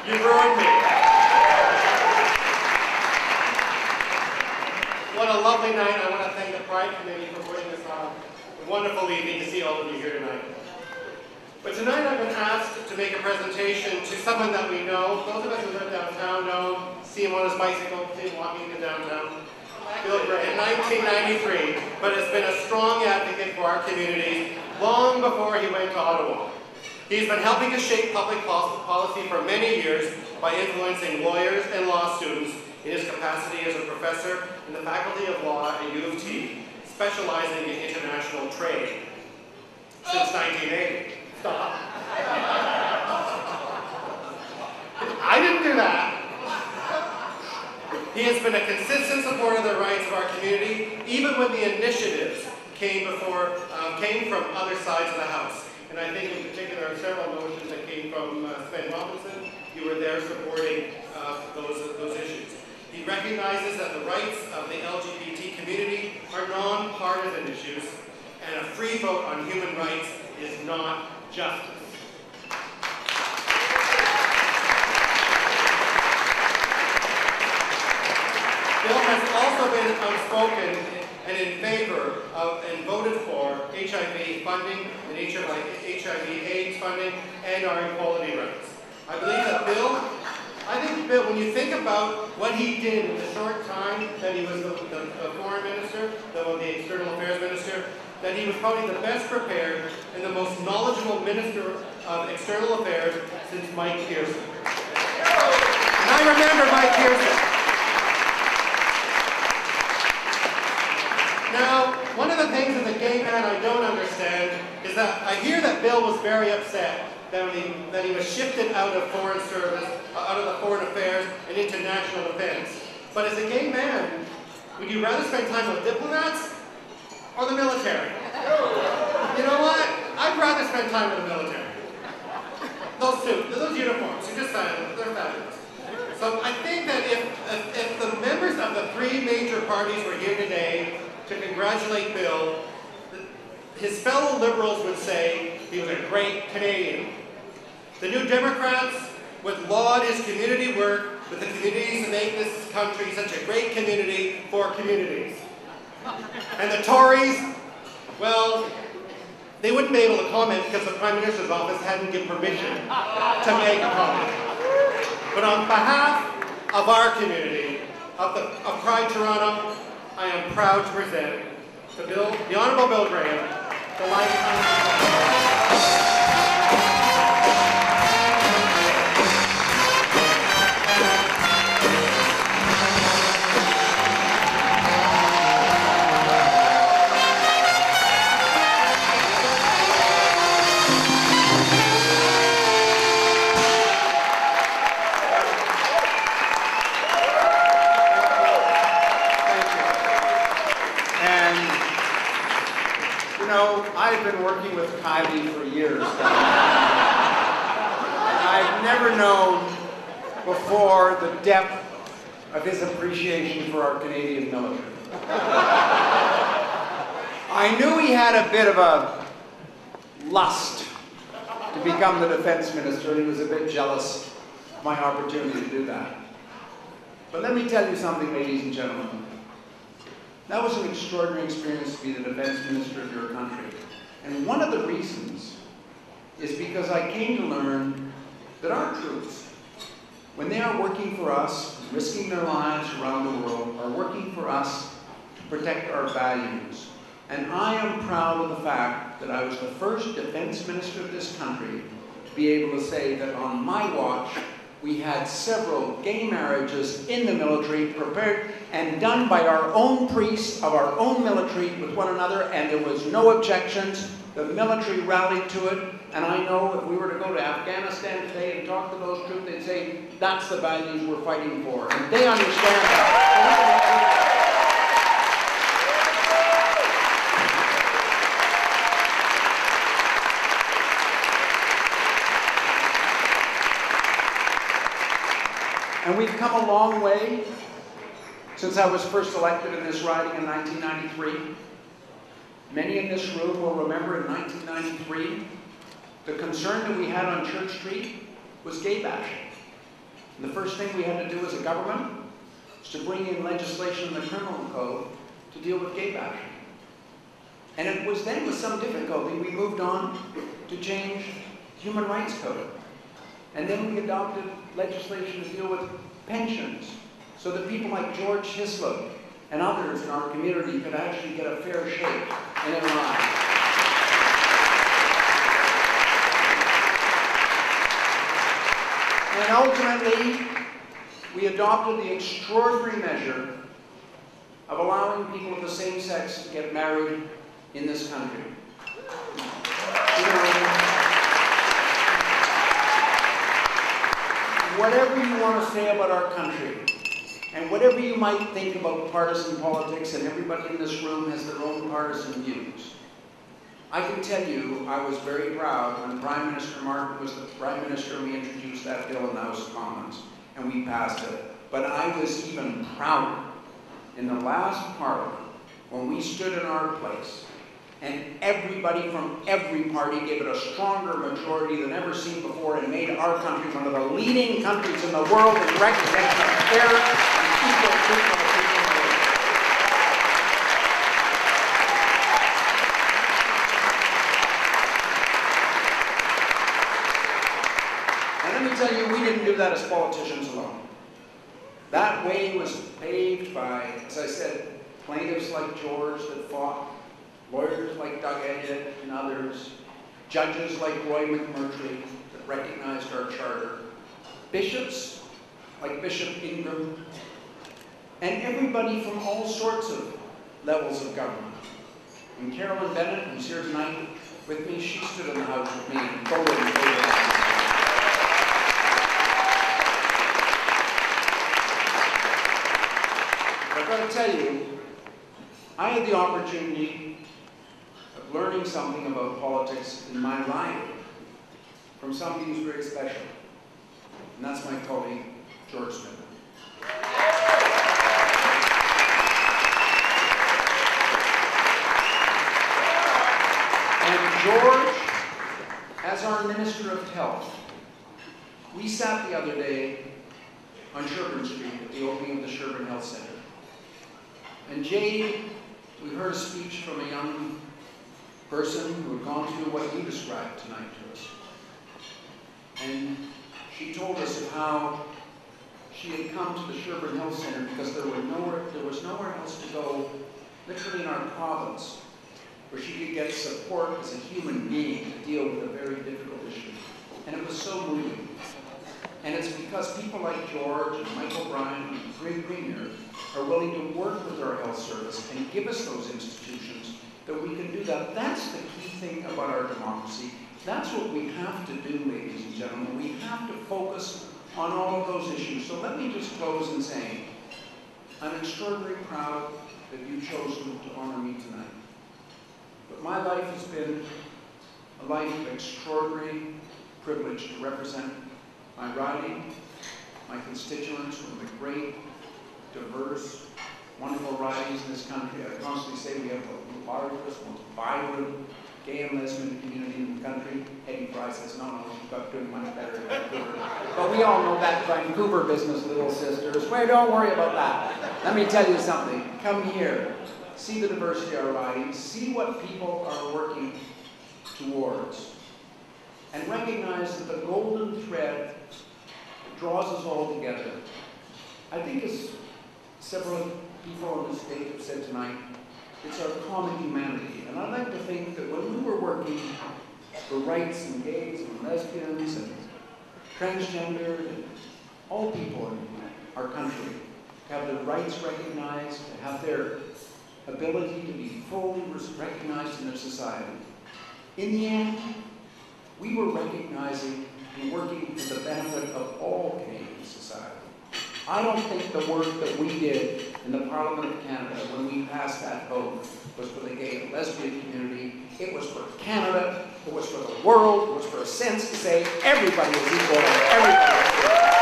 You've ruined me. What a lovely night. I want to thank the Pride Committee for putting this on. A wonderful evening to see all of you here tonight. But tonight I've been asked to make a presentation to someone that we know. Those of us who live downtown know, see him on his bicycle, see him walking into downtown. Bill Gray in 1993, but has been a strong advocate for our community long before he went to Ottawa. He's been helping to shape public policy for many years by influencing lawyers and law students in his capacity as a professor in the Faculty of Law at U of T, specializing in international trade. Since 1980. Stop. I didn't do that. He has been a consistent supporter of the rights of our community, even when the initiatives came from other sides of the House. And I think in particular several motions that came from Sven Robinson. You were there supporting those issues. He recognizes that the rights of the LGBT community are non-partisan issues, and a free vote on human rights is not justice. Bill has also been outspoken and in favor of and voted for HIV funding and HIV/AIDS funding and our equality rights. I believe that Bill, when you think about what he did in the short time that he was the foreign minister, the external affairs minister, that he was probably the best prepared and the most knowledgeable minister of external affairs since Mike Pearson. And I remember Mike Pearson. Now, one of the things as a gay man I don't understand is that I hear that Bill was very upset that he was shifted out of foreign service, out of the foreign affairs and into national defense. But as a gay man, would you rather spend time with diplomats or the military? You know what? I'd rather spend time with the military. Those two, those uniforms, they're fabulous. So I think that if the members of the three major parties were here today to congratulate Bill, his fellow Liberals would say he was a great Canadian. The New Democrats would laud his community work with the communities that make this country such a great community for communities. And the Tories, well, they wouldn't be able to comment because the Prime Minister's office hadn't given permission to make a comment. But on behalf of our community, of Pride Toronto, I am proud to present the Honourable Bill Graham, the lifetime. I've been working with Kylie for years. I've never known before the depth of his appreciation for our Canadian military. I knew he had a bit of a lust to become the defense minister. He was a bit jealous of my opportunity to do that. But let me tell you something, ladies and gentlemen. That was an extraordinary experience to be the defense minister of your country. And one of the reasons is because I came to learn that our troops, when they are working for us, risking their lives around the world, are working for us to protect our values. And I am proud of the fact that I was the first defense minister of this country to be able to say that on my watch, we had several gay marriages in the military prepared and done by our own priests of our own military with one another, and there was no objections. The military rallied to it, and I know if we were to go to Afghanistan today and talk to those troops, they'd say, that's the values we're fighting for. And they understand that. And we've come a long way since I was first elected in this riding in 1993. Many in this room will remember in 1993, the concern that we had on Church Street was gay bashing. And the first thing we had to do as a government was to bring in legislation in the criminal code to deal with gay bashing. And it was then with some difficulty we moved on to change the Human Rights Code. And then we adopted legislation to deal with pensions, so that people like George Hislop and others in our community could actually get a fair shake in their lives. And ultimately, we adopted the extraordinary measure of allowing people of the same sex to get married in this country. Whatever you want to say about our country, and whatever you might think about partisan politics, and everybody in this room has their own partisan views, I can tell you I was very proud when Prime Minister Martin was the Prime Minister and we introduced that bill in the House of Commons, and we passed it. But I was even prouder in the last Parliament when we stood in our place and everybody from every party gave it a stronger majority than ever seen before and made our country one of the leading countries in the world in recognition of fair and equal treatment of people. And let me tell you, we didn't do that as politicians alone. That way was paved by, as I said, plaintiffs like George that fought, lawyers like Doug Elliott and others, judges like Roy McMurtry that recognized our charter, bishops like Bishop Ingram, and everybody from all sorts of levels of government. And Carolyn Bennett, who's here tonight with me, she stood in the House with me and voted in favor of that. I've got to tell you, I had the opportunity of learning something about politics in my life from somebody who's very special, and that's my colleague, George Smith. And George, as our Minister of Health, we sat the other day on Sherbourne Street at the opening of the Sherbourne Health Centre. And Jade, we heard a speech from a young person who had gone through what you described tonight to us. And she told us of how she had come to the Sherbourne Health Centre because there was nowhere else to go, literally in our province, where she could get support as a human being to deal with a very difficult issue. And it was so moving. And it's because people like George and Michael Bryan and the Great Premier are willing to work with our health service and give us those institutions that we can do that. That's the key thing about our democracy. That's what we have to do, ladies and gentlemen. We have to focus on all of those issues. So let me just close in saying, I'm extraordinarily proud that you chose to honor me tonight. But my life has been a life of extraordinary privilege to represent my riding, my constituents from the great, diverse, wonderful ridings in this country. I constantly say we have the largest, most vibrant gay and lesbian community in the country. Eddie Fry says, no, she's got doing much better in Vancouver. But we all know that Vancouver business, little sisters. Well, don't worry about that. Let me tell you something. Come here. See the diversity of our ridings. See what people are working towards. And recognize that the golden thread that draws us all together, I think, as several people on the stage have said tonight, it's our common humanity. And I'd like to think that when we were working for rights and gays and lesbians and transgender and all people in our country to have their rights recognized, to have their ability to be fully recognized in their society, in the end, we were recognizing and working for the benefit of all Canadian society. I don't think the work that we did in the Parliament of Canada when we passed that vote was for the gay and lesbian community. It was for Canada, it was for the world, it was for a sense to say everybody is equal and everybody is equal.